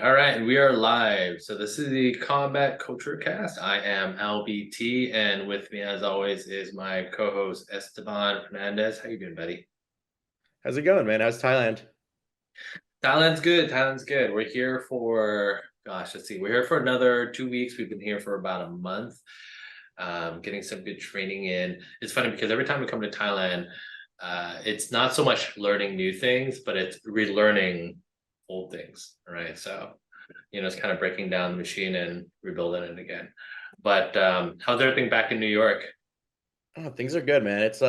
All right, we are live. So this is the Combat Culture Cast. I am Alby T, and with me, as always, is my co-host Esteban Fernandez. How you doing, buddy? How's it going, man? How's Thailand? Thailand's good. Thailand's good. We're here for, gosh, let's see. We're here for another 2 weeks. We've been here for about a month, getting some good training in. It's funny because every time we come to Thailand, it's not so much learning new things, but it's relearning old things, right? So, it's kind of breaking down the machine and rebuilding it again. But how's everything back in New York? Oh, things are good, man. It's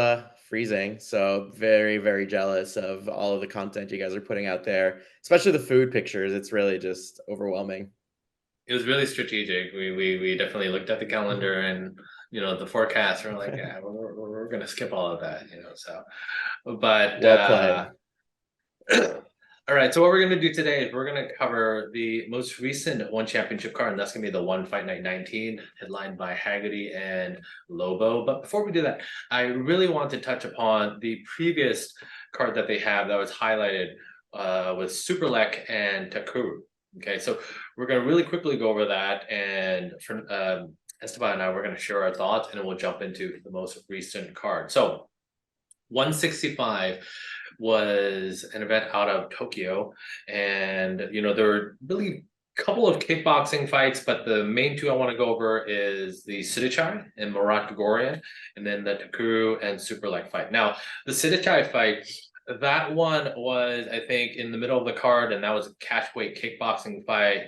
freezing, so very, very jealous of all of the content you guys are putting out there, especially the food pictures. It's really just overwhelming. It was really strategic. We definitely looked at the calendar and the forecast. We're like, yeah, we're gonna skip all of that, So, but Well played. all right. So what we're gonna do today is we're gonna cover the most recent One Championship card, and that's gonna be the One Fight Night 19, headlined by Haggerty and Lobo. But before we do that, I really want to touch upon the previous card that they have that was highlighted with Superlek and Takuru. Okay, so we're gonna really quickly go over that, and for Esteban and I, we're gonna share our thoughts, and then we'll jump into the most recent card. So 165 was an event out of Tokyo, and there were really a couple of kickboxing fights, but the main two I want to go over is the Sidichai and Murat Gregorian, and then the Takuru and Superlek fight. Now, the Sidichai fight, that one was, I think, in the middle of the card, and that was a catchweight kickboxing fight,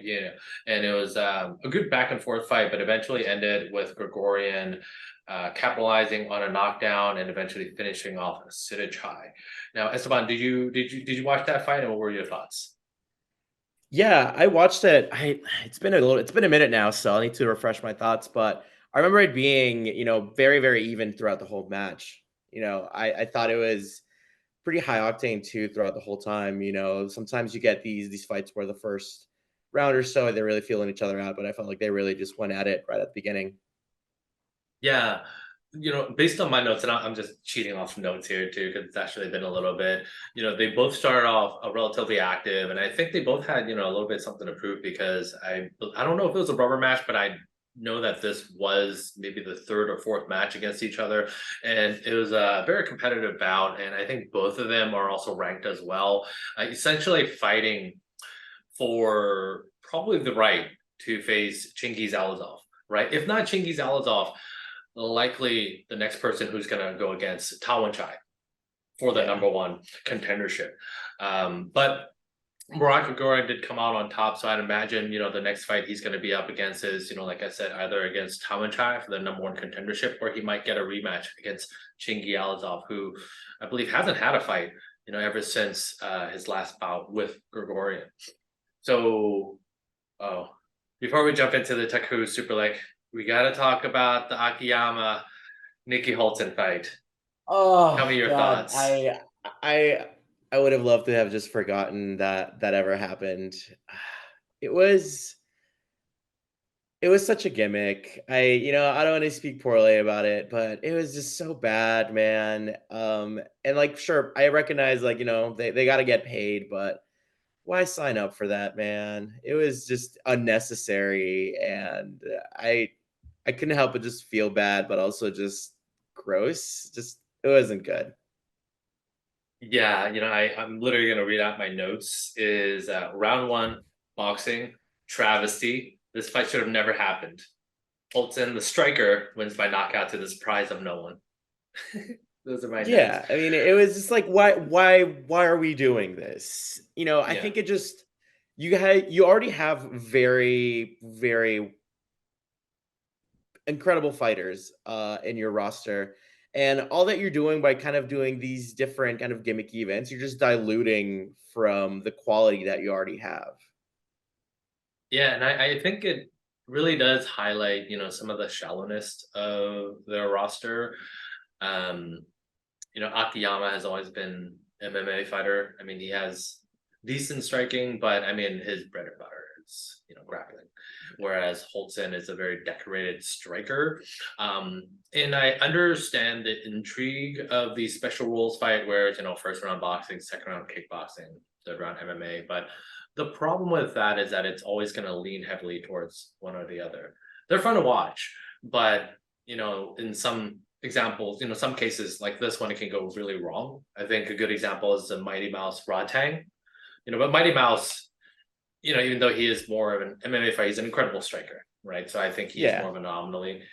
and it was a good back and forth fight, but eventually ended with Gregorian capitalizing on a knockdown and eventually finishing off a Sidichai. Now, Esteban, did you watch that fight, and what were your thoughts? Yeah, I watched it. It's been a minute now, so I need to refresh my thoughts. But I remember it being, very, very even throughout the whole match. I thought it was pretty high octane too throughout the whole time. Sometimes you get these fights where the first round or so they're really feeling each other out, but I felt like they really just went at it right at the beginning. Yeah, based on my notes, and I'm just cheating off some notes here too, because it's actually been a little bit. They both started off relatively active, and I think they both had a little bit something to prove because I don't know if it was a rubber match, but I know that this was maybe the third or fourth match against each other, and it was a very competitive bout, and I think both of them are also ranked as well, essentially fighting for probably the right to face Chingiz Alazov, right? If not Chingiz Alazov, likely the next person who's going to go against Tawanchai for the Yeah. number one contendership. But Murat Gregorian did come out on top, so I'd imagine the next fight he's going to be up against is like I said, either against Tawanchai for the number one contendership, or he might get a rematch against Chingy Alazov, who I believe hasn't had a fight ever since his last bout with Gregorian. So, oh, before we jump into the Taku Super League, we got to talk about the Akiyama Nikki Holton fight. Tell me Oh your God, thoughts. I would have loved to have just forgotten that that ever happened. It was it was such a gimmick. I don't want to speak poorly about it, but it was just so bad, man. And like, sure, I recognize like they got to get paid, but why sign up for that, man? It was just unnecessary, and I couldn't help but just feel bad, but also just gross. Just it wasn't good. Yeah, I'm literally going to read out my notes. Is round one, boxing, travesty. This fight should have never happened. Holton, the striker, wins by knockout to the surprise of no one. Those are my notes. Yeah, I mean, it was just like, why are we doing this? I Yeah. think it just you already have very, very incredible fighters in your roster. And all that you're doing by kind of doing these different kind of gimmicky events, you're just diluting from the quality that you already have. Yeah, and I think it really does highlight, some of the shallowness of their roster. Um, Akiyama has always been MMA fighter. I mean, he has decent striking, but I mean, his bread and butter is, grappling. Whereas Holtzen is a very decorated striker. And I understand the intrigue of the special rules fight where it's, first round boxing, second round kickboxing, third round MMA. But the problem with that is that it's always going to lean heavily towards one or the other. They're fun to watch, but in some examples, some cases like this one, it can go really wrong. I think a good example is the Mighty Mouse Rodtang. But Mighty Mouse, even though he is more of an MMA fighter, he's an incredible striker, right? So I think he's more of an anomaly.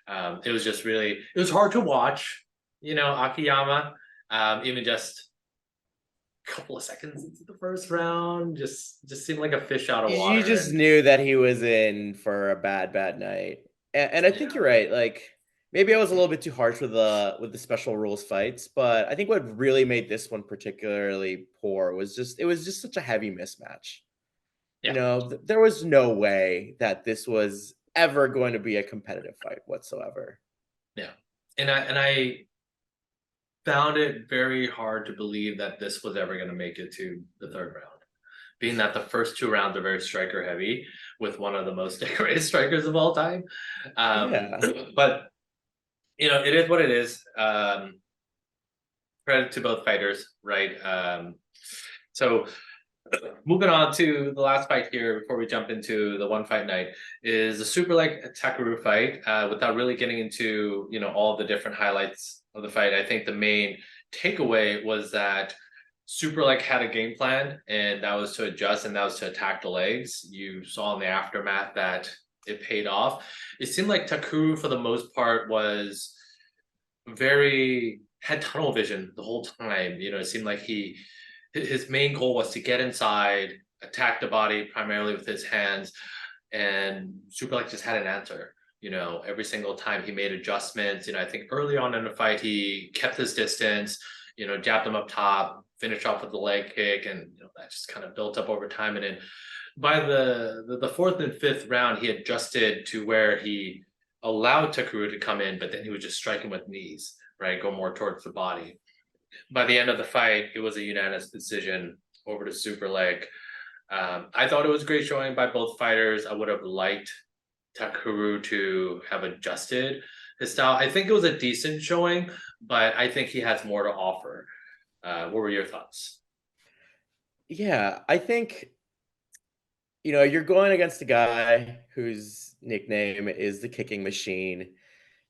It was just really, it was hard to watch, Akiyama, even just a couple of seconds into the first round, just seemed like a fish out of water. You just knew that he was in for a bad night. And I think you're right. Like, maybe I was a little bit too harsh with the special rules fights, but I think what really made this one particularly poor was it was just such a heavy mismatch. There was no way that this was ever going to be a competitive fight whatsoever. Yeah. And I found it very hard to believe that this was ever going to make it to the third round, being that the first 2 rounds are very striker heavy with one of the most decorated strikers of all time. But it is what it is. Credit to both fighters, right? So moving on to the last fight here before we jump into the one fight night is the super leg Takeru fight. Without really getting into all the different highlights of the fight, I think the main takeaway was that super leg had a game plan, and that was to adjust, and that was to attack the legs. You saw in the aftermath that it paid off. It seemed like Takeru for the most part was had tunnel vision the whole time. It seemed like his main goal was to get inside, attack the body primarily with his hands, and Superlek just had an answer. Every single time he made adjustments. I think early on in the fight he kept his distance, jabbed him up top, finished off with the leg kick, and that just kind of built up over time. And then by the 4th and 5th round, he adjusted to where he allowed Takeru to come in, but then he would just strike him with knees, right? Go more towards the body. By the end of the fight, it was a unanimous decision over to super leg. I thought it was a great showing by both fighters. I would have liked Takeru to have adjusted his style. I think it was a decent showing, but I think he has more to offer. What were your thoughts? Yeah, I think, you're going against a guy whose nickname is the kicking machine.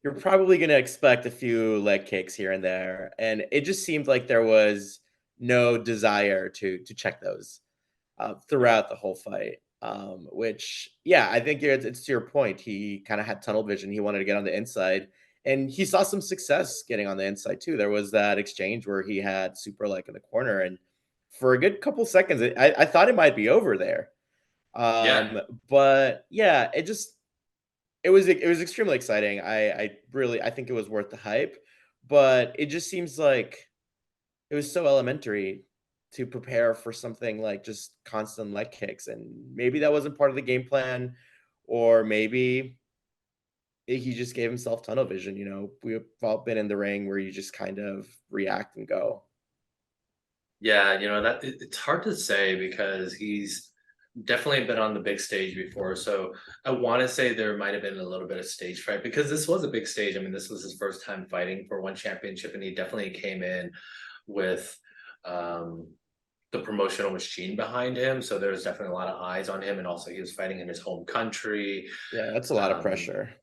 You're probably going to expect a few leg kicks here and there. And it just seemed like there was no desire to check those throughout the whole fight. Which, yeah, I think it's to your point. He kind of had tunnel vision. He wanted to get on the inside. And he saw some success getting on the inside, too. There was that exchange where he had super leg in the corner. And for a good couple seconds, I thought it might be over there. But, yeah, it was extremely exciting. I think it was worth the hype, but it just seems like it was so elementary to prepare for something like just constant leg kicks, and maybe that wasn't part of the game plan, or maybe he just gave himself tunnel vision. We've all been in the ring where you just kind of react and go. Yeah, that it's hard to say because he's definitely been on the big stage before. So I want to say there might have been a little bit of stage fright because this was a big stage. I mean, this was his first time fighting for one championship, and he definitely came in with the promotional machine behind him. So there's definitely a lot of eyes on him, and also he was fighting in his home country. Yeah, that's a lot of pressure.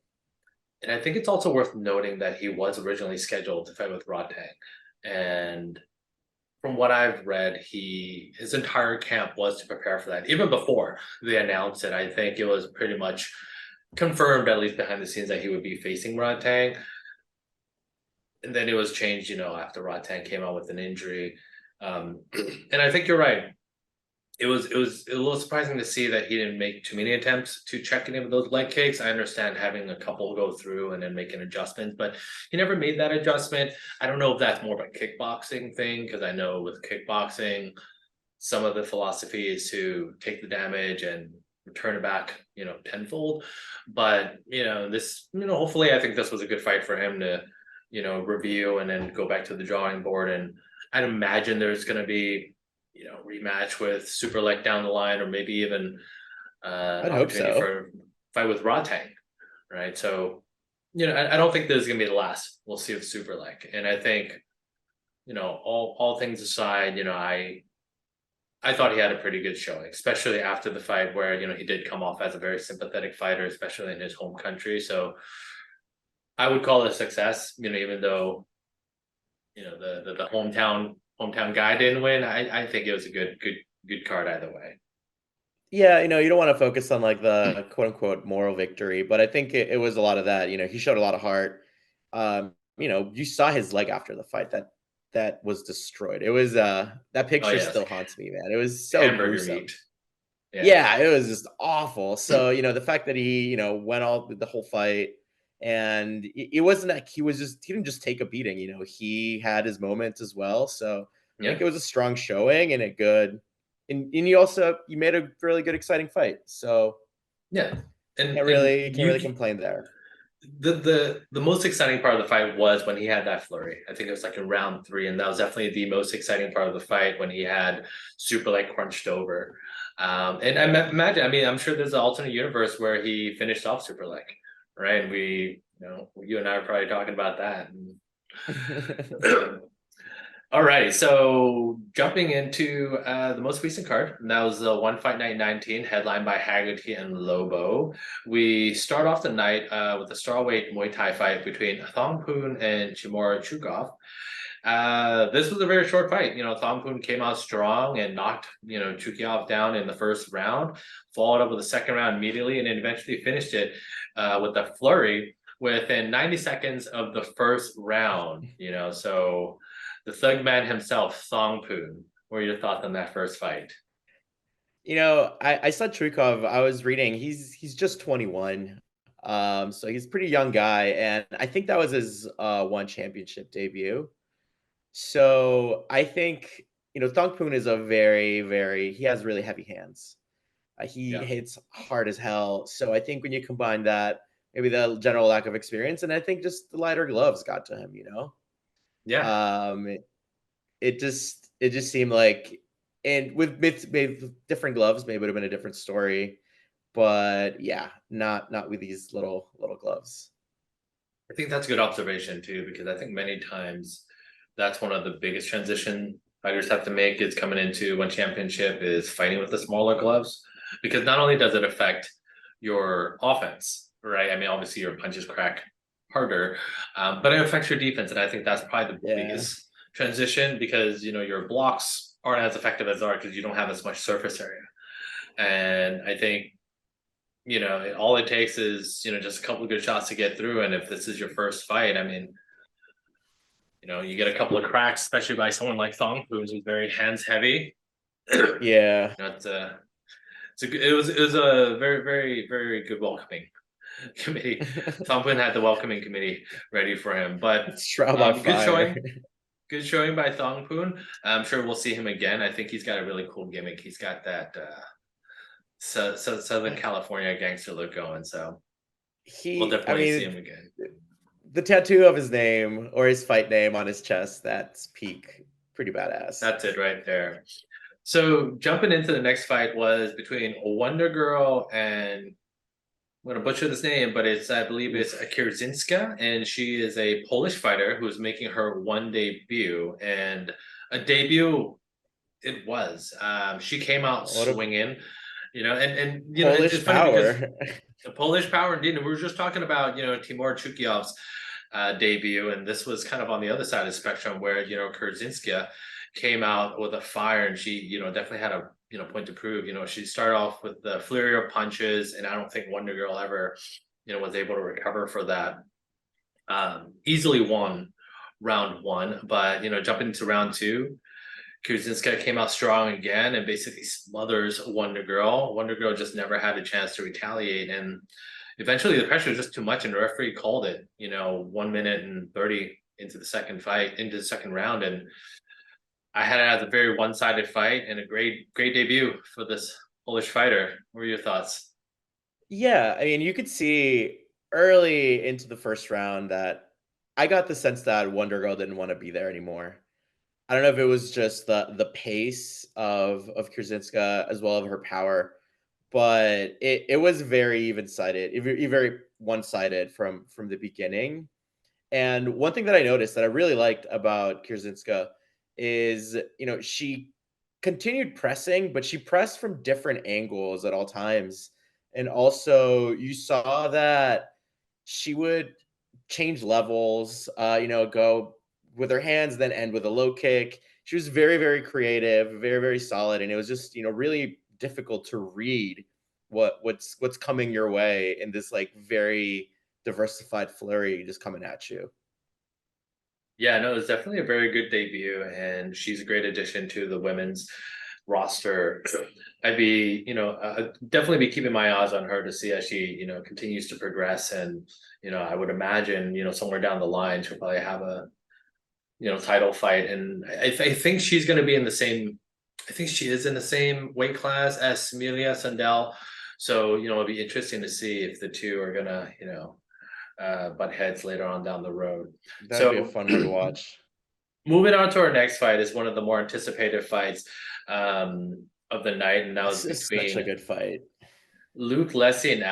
And I think it's also worth noting that he was originally scheduled to fight with Rodtang, and from what I've read, his entire camp was to prepare for that. Even before they announced it, I think it was pretty much confirmed, at least behind the scenes, that he would be facing Rodtang. And then it was changed, after Rodtang came out with an injury. And I think you're right. It was a little surprising to see that he didn't make too many attempts to check any of those leg kicks. I understand having a couple go through and then making adjustments, but he never made that adjustment. I don't know if that's more of a kickboxing thing, because I know with kickboxing, some of the philosophy is to take the damage and return it back, tenfold. But this, hopefully, I think this was a good fight for him to, review and then go back to the drawing board. And I'd imagine there's going to be rematch with Superlek down the line, or maybe even I'd hope so. for fight with Rodtang, right? So, I don't think this is gonna be the last we'll see with Superlek. And I think, all things aside, I thought he had a pretty good showing, especially after the fight where, he did come off as a very sympathetic fighter, especially in his home country. So I would call it a success, even though, the hometown guy didn't win. I think it was a good card either way. Yeah, you don't want to focus on like the quote unquote moral victory, but I think it was a lot of that. He showed a lot of heart. You saw his leg after the fight that was destroyed. It was that Oh picture yes, still haunts me, man. It was so hamburger gruesome. meat. Yeah. Yeah, it was just awful. So, the fact that he, went all the whole fight, and it wasn't like he didn't just take a beating, he had his moments as well. So I think Yeah. it was a strong showing and and you made a really good, exciting fight. So Yeah. can't And really complain there. the most exciting part of the fight was when he had that flurry. I think it was like in round 3, and that was definitely the most exciting part of the fight when he had super leg crunched over. And imagine, I mean, I'm sure there's an alternate universe where he finished off super leg, right? And you and I are probably talking about that. All right, so jumping into the most recent card, and that was the One Fight Night 19, headlined by Haggerty and Lobo. We start off the night with a strawweight Muay Thai fight between Thongpoon and Timur Chuikov. This was a very short fight. Thongpoon came out strong and knocked, Chuikov down in the first round, followed up with the second round immediately, and then eventually finished it with a flurry within 90 seconds of the first round. So the thug man himself, Thongpoon. What are your thoughts on that first fight? I saw Chuikov. I was reading. He's just 21. So he's a pretty young guy, and I think that was his one championship debut. So I think Thongpoon is a he has really heavy hands. He Yeah. hits hard as hell. So I think when you combine that, maybe the general lack of experience, and I think just the lighter gloves got to him. Yeah. Um, it just seemed like, and with different gloves, maybe it would have been a different story. But yeah, not with these little gloves. I think that's a good observation too, because I think many times that's one of the biggest transition fighters have to make is coming into one championship is fighting with the smaller gloves. Because not only does it affect your offense, right? I mean, obviously your punches crack harder, but it affects your defense. And I think that's probably the Yeah. biggest transition because, your blocks aren't as effective as are because you don't have as much surface area. And I think all it takes is, just a couple of good shots to get through. And if this is your first fight, I mean, you get a couple of cracks, especially by someone like Thongpoon, who's very hands heavy. Yeah. It was a very, very, very good welcoming committee. Thongpoon had the welcoming committee ready for him. But Shroud on good fire. showing by Thongpoon. I'm sure we'll see him again. I think he's got a really cool gimmick. He's got that Southern California gangster look going. So we'll I definitely see mean, him again. the tattoo of his name or his fight name on his chest, that's peak. Pretty badass. That's it right there. So jumping into the next fight was between Wondergirl and I'm gonna butcher this name, but I believe it's a Kierczyńska, and she is a Polish fighter who's making her one debut, and a debut it was. She came out What a swinging, and Polish it's funny because power. the Polish power indeed. And we were just talking about Timur Chukyov's debut, and this was kind of on the other side of the spectrum where Kierczyńska came out with a fire, and she definitely had a point to prove. She started off with the flurry of punches, and I don't think Wondergirl ever was able to recover for that. Easily won round 1, but jumping into round 2, Kierczyńska came out strong again and basically smothers Wondergirl. Wondergirl just never had a chance to retaliate, and eventually the pressure was just too much, and the referee called it. 1 minute and 30 into the second round, and I had it as a very one-sided fight and a great debut for this Polish fighter. What are your thoughts? Yeah, I mean, you could see early into the first round that I got the sense that Wonder Girl didn't want to be there anymore. I don't know if it was just the pace of Kierczyńska as well as her power, but it was very even-sided, very one-sided from the beginning. And one thing that I noticed that I really liked about Kierczyńska is, she continued pressing, but she pressed from different angles at all times. And also, you saw that she would change levels, go with her hands, then end with a low kick. She was very, very creative, very, very solid, and it was just really difficult to read what's coming your way in this like very diversified flurry just coming at you. Yeah, no, it's definitely a very good debut, and she's a great addition to the women's roster. I'd be, definitely be keeping my eyes on her to see as she, continues to progress. And, I would imagine, somewhere down the line, she'll probably have a, title fight. And I think she's going to be in the same, I think she is in the same weight class as Smilia Sandel. So, it'll be interesting to see if the two are going to, butt heads later on down the road. That'd be a So fun one to watch. moving on to our next fight is one of the more anticipated fights of the night, and that was This is such a between good fight. Luke Lessei and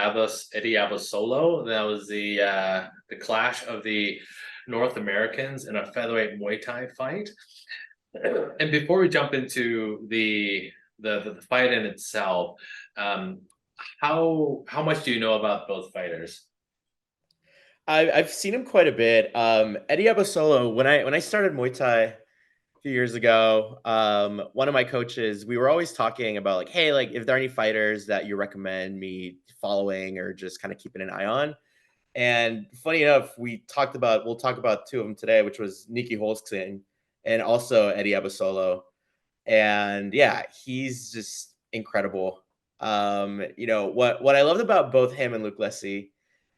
Eddie Abasolo. That was the clash of the North Americans in a featherweight Muay Thai fight. And before we jump into the fight in itself, how much do you know about both fighters? I've seen him quite a bit. Eddie Abasolo, when I started Muay Thai a few years ago, one of my coaches, we were always talking about like, hey, like if there are any fighters that you recommend me following or just kind of keeping an eye on. And funny enough, we'll talk about two of them today, which was Nikki Holzking and also Eddie Abasolo. And yeah, he's just incredible. What I loved about both him and Luke Lessei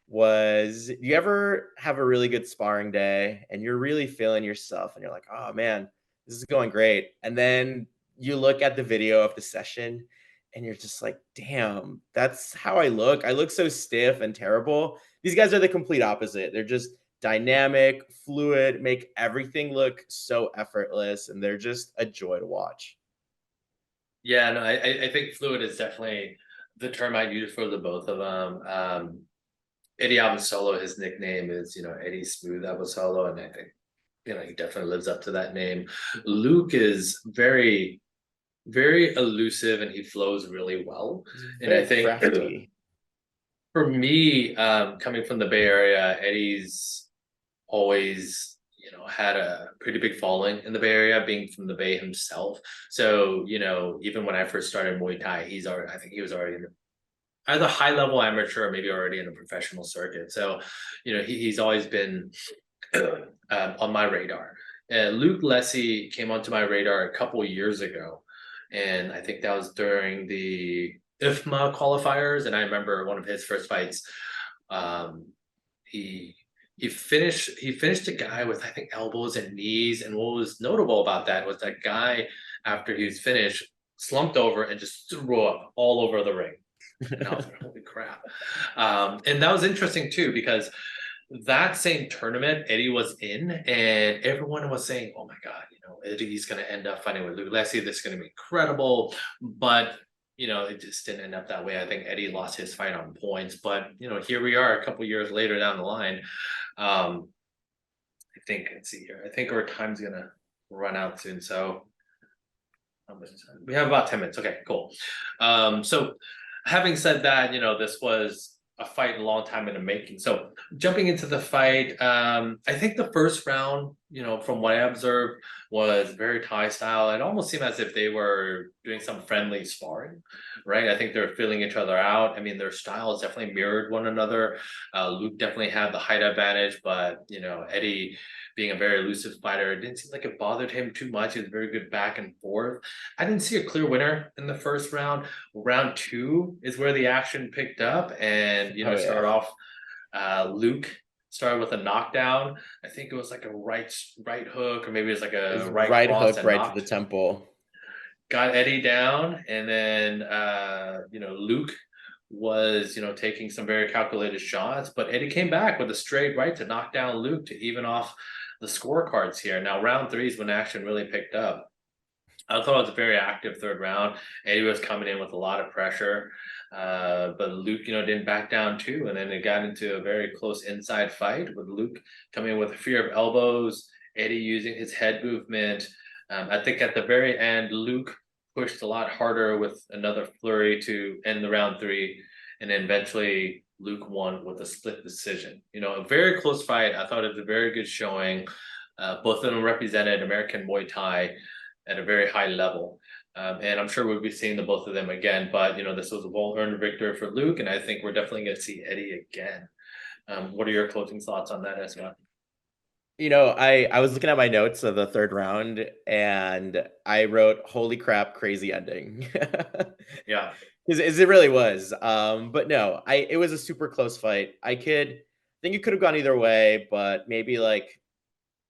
was, you ever have a really good sparring day and you're really feeling yourself and you're like, oh man, this is going great. And then you look at the video of the session and you're just like, damn, that's how I look. I look so stiff and terrible. These guys are the complete opposite. They're just dynamic, fluid, make everything look so effortless, and they're just a joy to watch. Yeah, no, I think fluid is definitely the term I use for the both of them. Eddie Abasolo, his nickname is, Eddie Smooth Abasolo, and I think, he definitely lives up to that name. Luke is very, very elusive, and he flows really well. He's And I very think crafty. for me, coming from the Bay Area, Eddie's always, had a pretty big following in the Bay Area, being from the Bay himself. So, even when I first started Muay Thai, I think he was already in either high level amateur or maybe already in a professional circuit. So, he's always been on my radar. Luke Lessei came onto my radar a couple years ago, and I think that was during the IFMA qualifiers. And I remember one of his first fights. He finished a guy with, I think, elbows and knees. And what was notable about that was that guy, after he was finished, slumped over and just threw up all over the ring. And I was like, holy crap. And that was interesting too, because that same tournament Eddie was in, and everyone was saying, oh my God, Eddie's going to end up fighting with Luke Lessei. This is going to be incredible. But, it just didn't end up that way. I think Eddie lost his fight on points. But, here we are a couple years later down the line. I think, let's see here. I think our time's going to run out soon. So how much time? We have about 10 minutes. Okay, cool. So having said that, this was a fight a long time in the making. So jumping into the fight, I think the first round, from what I observed, was very Thai style. It almost seemed as if they were doing some friendly sparring, right? I think they're feeling each other out. I mean, their styles definitely mirrored one another. Luke definitely had the height advantage, but Eddie, being a very elusive fighter, it didn't seem like it bothered him too much. It was very good back and forth. I didn't see a clear winner in the first round. Round two is where the action picked up, and started off. Luke started with a knockdown. I think it was like a right hook, or maybe it was like a right cross hook and right to the temple. Got Eddie down, and then Luke was taking some very calculated shots, but Eddie came back with a straight right to knock down Luke to even off the scorecards here. Now round three is when action really picked up. I thought it was a very active third round. Eddie was coming in with a lot of pressure, but Luke, didn't back down too. And then it got into a very close inside fight with Luke coming in with a fear of elbows, Eddie using his head movement. I think at the very end, Luke pushed a lot harder with another flurry to end the round 3, and then eventually Luke won with a split decision. You know, a very close fight. I thought it was a very good showing. Both of them represented American Muay Thai at a very high level. And I'm sure we'll be seeing the both of them again. But, you know, this was a well-earned victory for Luke, and I think we're definitely going to see Eddie again. What are your closing thoughts on that, Esteban? You know, I was looking at my notes of the third round and I wrote, "Holy crap, crazy ending." Yeah. Because it really was. But no, it was a super close fight. I think it could have gone either way, but maybe like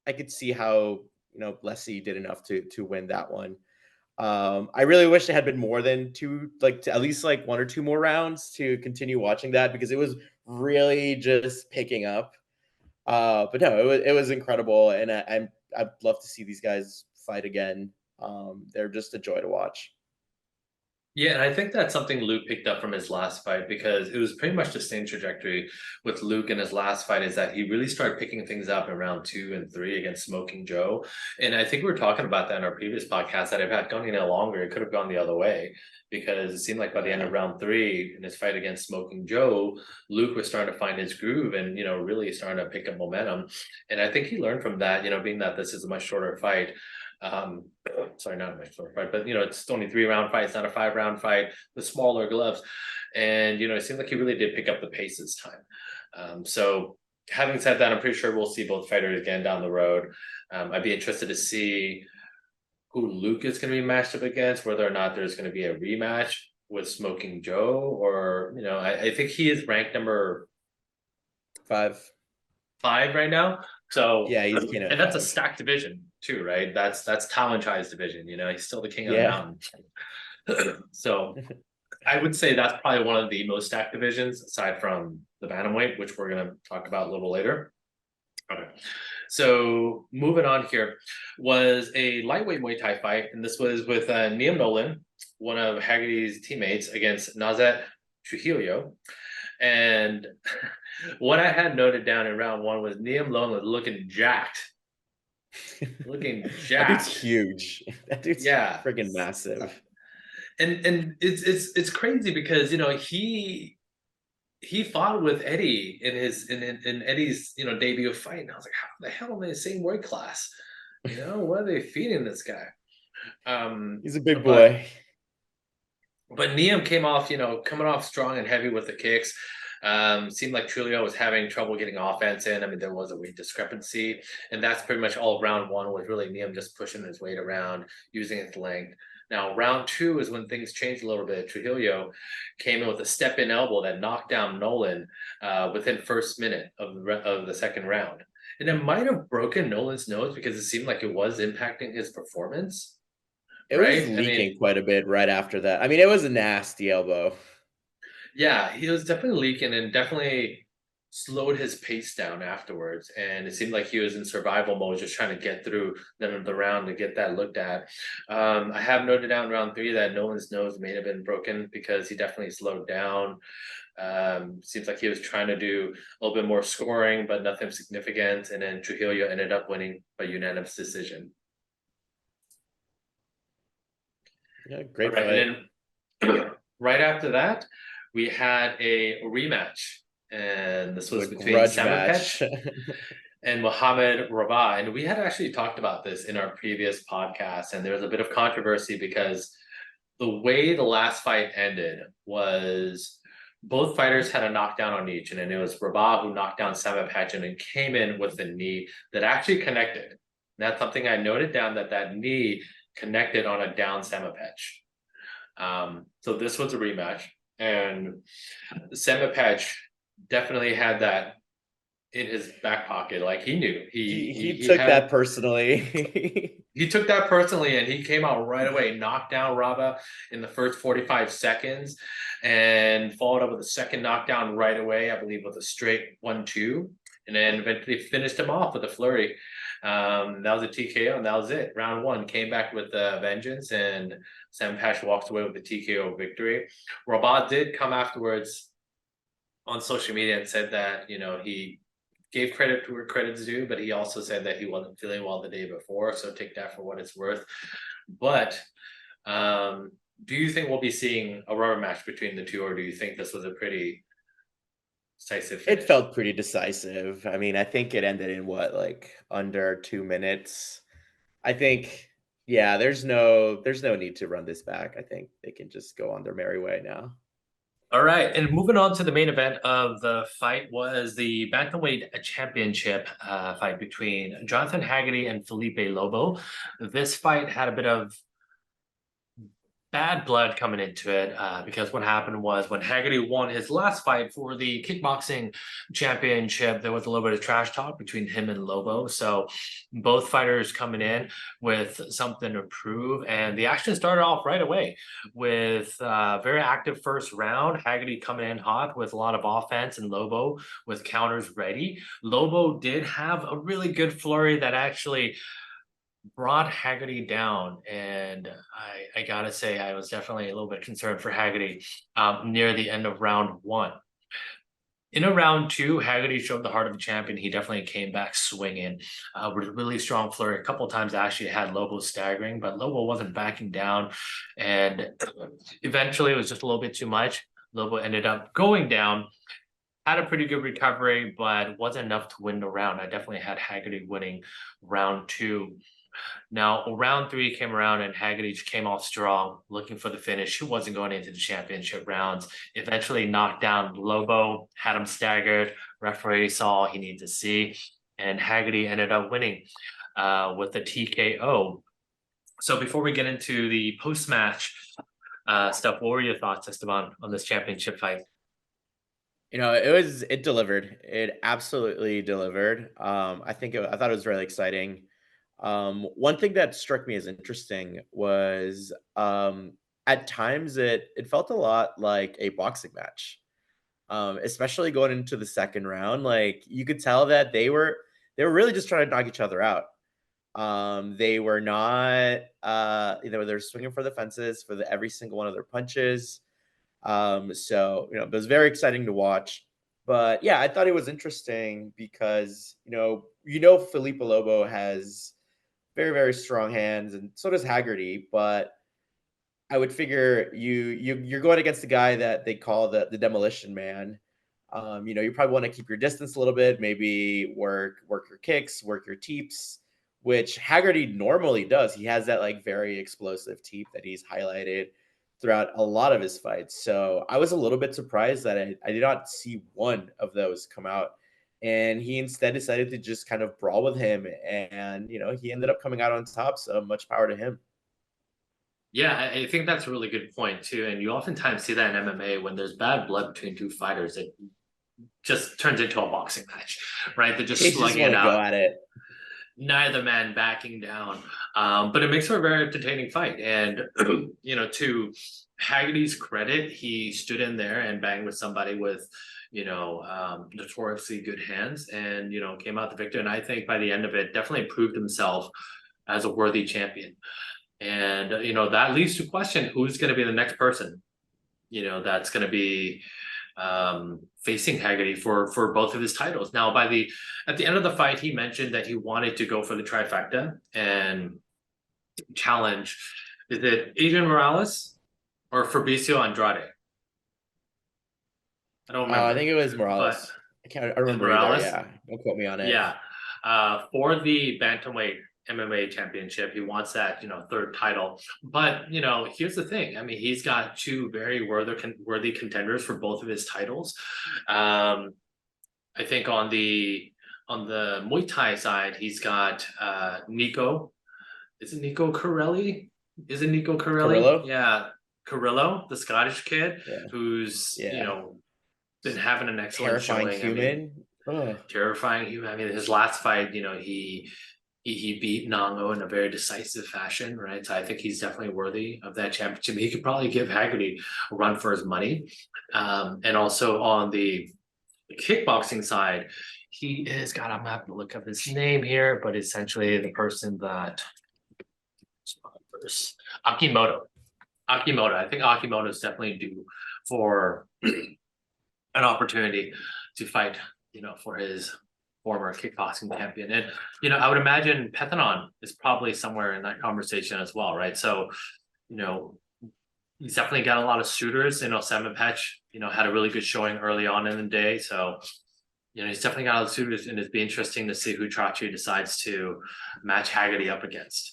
I could see how, Lessei did enough to win that one. I really wish it had been more than two, like to at least like one or two more rounds to continue watching that, because it was really just picking up. But no, it was incredible, and I'd love to see these guys fight again. They're just a joy to watch. Yeah, and I think that's something Luke picked up from his last fight, because it was pretty much the same trajectory with Luke in his last fight, is that he really started picking things up in round 2 and 3 against Smoking Joe. And I think we were talking about that in our previous podcast, that if it had gone any longer, it could have gone the other way, because it seemed like by the end of round 3 in his fight against Smoking Joe, Luke was starting to find his groove and, really starting to pick up momentum. And I think he learned from that, being that this is a much shorter fight. Sorry, not a much shorter fight, but it's only 3-round fight. It's not a 5-round fight. The smaller gloves, and it seems like he really did pick up the pace this time. So having said that, I'm pretty sure we'll see both fighters again down the road. I'd be interested to see who Luke is going to be matched up against, whether or not there's going to be a rematch with Smoking Joe, or I think he is ranked number 5 right now. So Yeah, he's and that's a 5. stacked division too, right? That's Saemapetch's division. He's still the king of the Yeah. mountain. So I would say that's probably one of the most stacked divisions, aside from the bantamweight, which we're going to talk about a little later. Okay. So moving on here was a lightweight Muay Thai fight, and this was with Nolan, one of Haggerty's teammates, against Nauzet Trujillo. And what I had noted down in round 1 was Nolan looking jacked. Looking That dude's jacked. huge. That dude's freaking massive. And it's crazy because he fought with Eddie in Eddie's debut fight, and I was like, how the hell am I in the same weight class? What are they feeding this guy? He's a big boy. But Niam came off, coming off strong and heavy with the kicks. Seemed like Trujillo was having trouble getting offense in. I mean, there was a weight discrepancy, and that's pretty much all round 1 was really Niam just pushing his weight around, using his length. Now, round 2 is when things changed a little bit. Trujillo came in with a step-in elbow that knocked down Nolan within first minute of the second round. And it might have broken Nolan's nose, because it seemed like it was impacting his performance. It was leaking quite a bit right after that. I mean, it was a nasty elbow. Yeah, he was definitely leaking, and definitely slowed his pace down afterwards. And it seemed like he was in survival mode, just trying to get through the round to get that looked at. I have noted down round 3 that Nolan's nose may have been broken, because he definitely slowed down. Seems like he was trying to do a little bit more scoring, but nothing significant. And then Trujillo ended up winning by unanimous decision. Yeah, great fight. And then right after that, we had a rematch, and this was between Saemapetch and Mohamed Rabah. And we had actually talked about this in our previous podcast, and there was a bit of controversy, because the way the last fight ended was both fighters had a knockdown on each, and then it was Rabah who knocked down Saemapetch and then came in with a knee that actually connected. And that's something I noted down, that knee connected on a down Saemapetch. So this was a rematch, and Saemapetch definitely had that in his back pocket. Like, he knew he took that personally. He took that personally, and he came out right away, knocked down Rabah in the first 45 seconds, and followed up with a second knockdown right away, I believe with a straight 1-2, and then eventually finished him off with a flurry. That was a TKO, and that was it. Round 1 came back with a vengeance, and Saemapetch walked away with the TKO victory. Rabah did come afterwards on social media and said that he gave credit to where credit's due, but he also said that he wasn't feeling well the day before, so take that for what it's worth. But Do you think we'll be seeing a rubber match between the two, or do you think this was a pretty decisive It finish? felt pretty decisive. I mean, I think it ended in what, like under 2 minutes. I think, yeah, there's no need to run this back. I think they can just go on their merry way now. All right, and moving on to the main event of the fight was the Bantamweight Championship fight between Jonathan Haggerty and Felipe Lobo. This fight had a bit of bad blood coming into it because what happened was when Haggerty won his last fight for the kickboxing championship, there was a little bit of trash talk between him and Lobo. So both fighters coming in with something to prove, and the action started off right away with a very active first round. Haggerty coming in hot with a lot of offense, and Lobo with counters ready. Lobo did have a really good flurry that actually brought Haggerty down, and I gotta say I was definitely a little bit concerned for Haggerty near the end of round one. In a round two, Haggerty showed the heart of a champion. He definitely came back swinging with a really strong flurry. A couple of times actually had Lobo staggering, but Lobo wasn't backing down, and eventually it was just a little bit too much. Lobo ended up going down. Had a pretty good recovery, but wasn't enough to win the round. I definitely had Haggerty winning round two. Now, round three came around and Haggerty came off strong, looking for the finish. He wasn't going into the championship rounds. Eventually knocked down Lobo, had him staggered. Referee saw he needed to see, and Haggerty ended up winning with a TKO. So before we get into the post-match stuff, what were your thoughts, Esteban, on this championship fight? It delivered. It absolutely delivered. I thought it was really exciting. One thing that struck me as interesting was at times it felt a lot like a boxing match. Especially going into the second round, like you could tell that they were really just trying to knock each other out. They were not they're swinging for the fences for every single one of their punches. So it was very exciting to watch. But yeah, I thought it was interesting because Felipe Lobo has very, very strong hands, and so does Haggerty. But I would figure you're going against the guy that they call the demolition man. You probably want to keep your distance a little bit, maybe work your kicks, work your teeps, which Haggerty normally does. He has that like very explosive teep that he's highlighted throughout a lot of his fights. So I was a little bit surprised that I did not see one of those come out. And he instead decided to just kind of brawl with him. And, he ended up coming out on top. So much power to him. Yeah, I think that's a really good point too. And you oftentimes see that in MMA when there's bad blood between two fighters, it just turns into a boxing match, right? They're just They just slugging want it to go out, at it. neither man backing down. But it makes for a very entertaining fight. And to Haggerty's credit, he stood in there and banged with somebody with notoriously good hands, and came out the victor. And I think by the end of it, definitely proved himself as a worthy champion. And that leads to question: who's going to be the next person? That's going to be facing Haggerty for both of his titles. Now, at the end of the fight, he mentioned that he wanted to go for the trifecta and challenge. Is it Adrian Morales or Fabricio Andrade? I don't I remember, think it was but Morales. I don't is remember either. Morales? Yeah, don't quote me on it. Yeah. For the bantamweight MMA championship, he wants that third title. But here's the thing. I mean, he's got two very worthy contenders for both of his titles. I think on the Muay Thai side, he's got Nico. Is it Nico Corelli? Is it Nico Corelli? Carrillo. Yeah, Carrillo, the Scottish kid, Yeah, who's yeah. been having an excellent Terrifying showing. I mean, human. Ugh. terrifying. I mean, his last fight, he beat Nango in a very decisive fashion, right? So I think he's definitely worthy of that championship. He could probably give Haggerty a run for his money. And also on the kickboxing side, he is God. I'm gonna have to look up his name here, but essentially the person that Akimoto. Akimoto. I think Akimoto is definitely due for an opportunity to fight, for his former kickboxing champion. And, I would imagine Pethanon is probably somewhere in that conversation as well, right? So, you know, he's definitely got a lot of suitors. You know, Saemapetch, you know, had a really good showing early on in the day. So, you know, he's definitely got a lot of suitors, and it'd be interesting to see who Chachi decides to match Haggerty up against.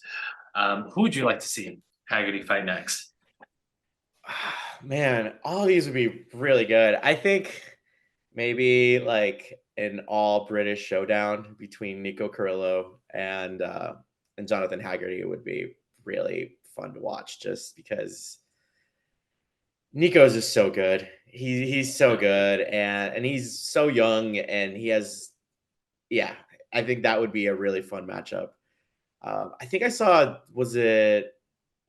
Who would you like to see Haggerty fight next? Man, all these would be really good. I think maybe like an all British showdown between Nico Carrillo and Jonathan Haggerty would be really fun to watch, just because Nico's just so good. He's so good, and he's so young, and he has, yeah. I think that would be a really fun matchup. I think I saw, was it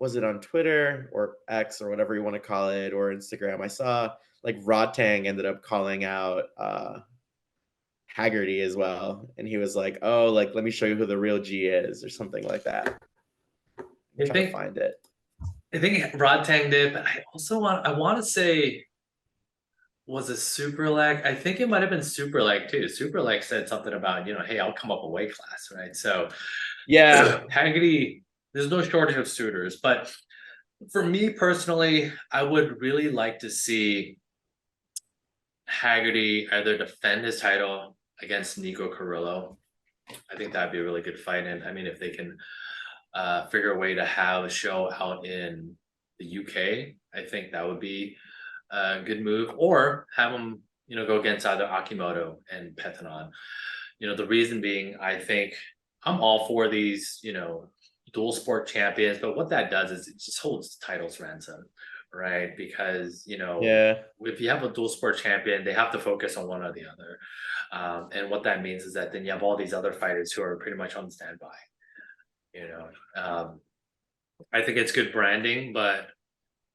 on Twitter or X or whatever you want to call it, or Instagram? I saw like Rodtang ended up calling out Haggerty as well, and he was like, "Oh, like let me show you who the real G is," or something like that. I'm I trying to think find it. I think Rod Tang did, but I want to say, was it Super Leg? I think it might have been Super Leg too. Super Leg said something about, you know, hey, I'll come up a weight class, right? So Yeah, Haggerty, there's no shortage of suitors, but for me personally, I would really like to see Haggerty either defend his title against Nico Carrillo. I think that'd be a really good fight. And I mean, if they can figure a way to have a show out in the UK, I think that would be a good move. Or have him, you know, go against either Akimoto and Petanon. You know, the reason being, I think I'm all for these, you know, dual sport champions, but what that does is it just holds titles ransom, right? Because, you know, yeah. if you have a dual sport champion, they have to focus on one or the other. And what that means is that then you have all these other fighters who are pretty much on standby. You know, I think it's good branding, but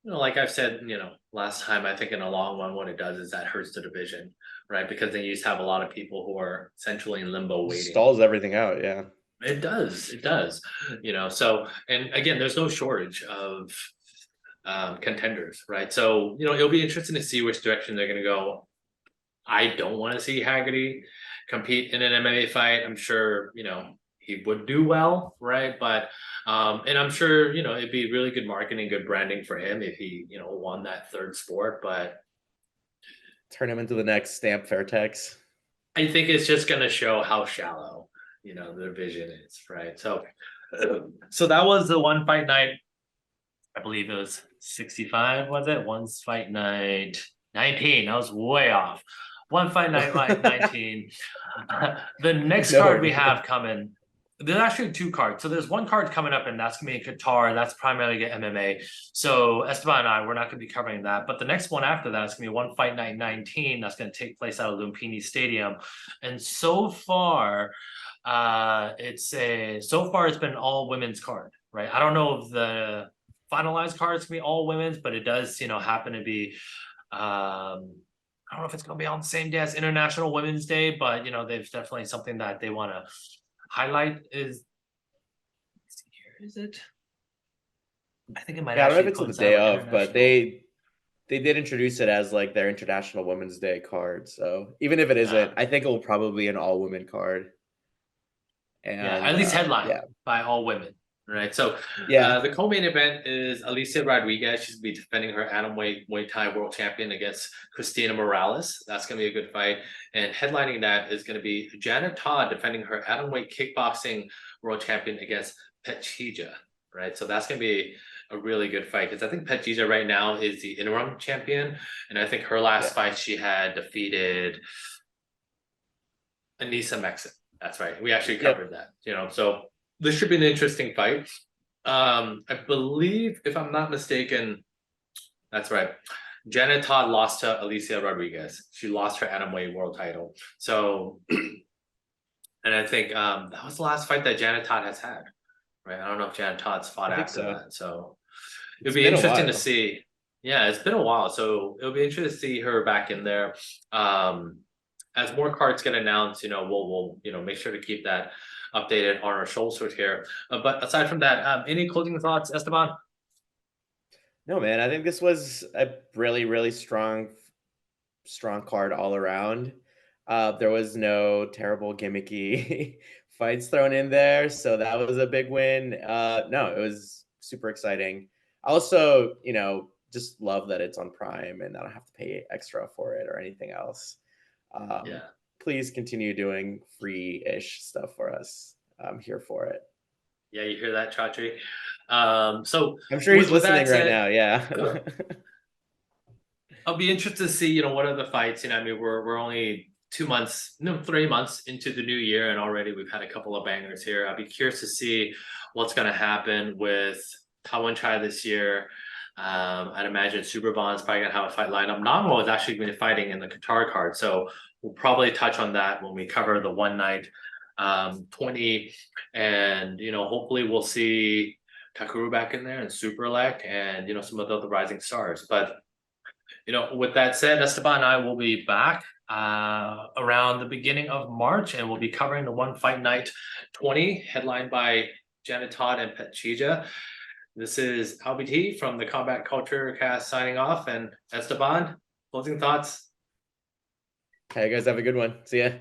you know, like I've said, you know, last time, I think in a long run, what it does is that hurts the division, right? Because then you just have a lot of people who are essentially in limbo waiting. Stalls everything out. Yeah. It does, you know. So, and again, there's no shortage of contenders, right? So, you know, it'll be interesting to see which direction they're going to go. I don't want to see Haggerty compete in an MMA fight. I'm sure, you know, he would do well, right? But and I'm sure, you know, it'd be really good marketing, good branding for him if he, you know, won that third sport. But Turn him into the next Stamp Fairtex. I think it's just gonna show how shallow, you know, the vision is, right? So so that was the one fight night. I believe it was 65, was it? One fight night 19. I was way off. One fight night like 19. The next No card we worries. have coming, there's actually two cards. So there's one card coming up, and that's gonna be in Qatar. That's primarily get MMA. So Esteban and I, we're not gonna be covering that. But the next one after that is gonna be one fight night 19. That's gonna take place out of Lumpinee Stadium. And so far, it's been all women's card, right? I don't know if the finalized cards can be all women's, but it does, you know, happen to be I don't know if it's going to be on the same day as International Women's Day, but you know, there's definitely something that they want to highlight. Is it? I think it might Yeah, I don't know if actually it's on the coincide day with of, but International. they did introduce it as like their International Women's Day card. So even if it Uh, isn't, I think it will probably be an all women card. yeah, at And least headline yeah, by all women. Right. So yeah, the co-main event is Alicia Rodriguez. She's be defending her atomweight Muay Thai world champion against Christina Morales. That's going to be a good fight. And headlining that is going to be Janet Todd defending her atomweight kickboxing world champion against Petchija. Right. So that's going to be a really good fight because I think Petchija right now is the interim champion. And I think her last yeah, fight she had defeated Anissa Mexon. That's right. We actually yep. covered that, you know. So this should be an interesting fight. I believe, if I'm not mistaken, that's right. Janet Todd lost to Alicia Rodriguez. She lost her atomweight world title. So, and I think that was the last fight that Janet Todd has had. Right. I don't know if Janet Todd's fought I think after so. that. So it'd It's be been a interesting to while. see. Yeah, it's been a while. So it'll be interesting to see her back in there. As more cards get announced, you know, we'll you know make sure to keep that updated on our socials here. But aside from that, any closing thoughts, Esteban? No, man, I think this was a really, really strong card all around. There was no terrible gimmicky fights thrown in there, so that was a big win. No, it was super exciting. Also, you know, just love that it's on Prime and I don't have to pay extra for it or anything else. Um, Yeah. Please continue doing free-ish stuff for us. I'm here for it. Yeah, you hear that, Chachi? So I'm sure he's with listening that right said, now. Yeah. I'll be interested to see, what are the fights. I mean, we're only 2 months, no, 3 months into the new year, and already we've had a couple of bangers here. I'll be curious to see what's going to happen with Tawanchai this year. I'd imagine Superbond's probably going to have a fight lineup. Namo is actually going to be fighting in the Qatar card, so we'll probably touch on that when we cover the one night 20, and hopefully we'll see Takuru back in there and Superlek and some of the other rising stars. But with that said, Esteban and I will be back around the beginning of March, and we'll be covering the One Fight Night 20, headlined by Janet Todd and Petchija. This is Alby T from the Combat Culture Cast signing off, and Esteban, closing thoughts. Hey, guys, have a good one. See ya.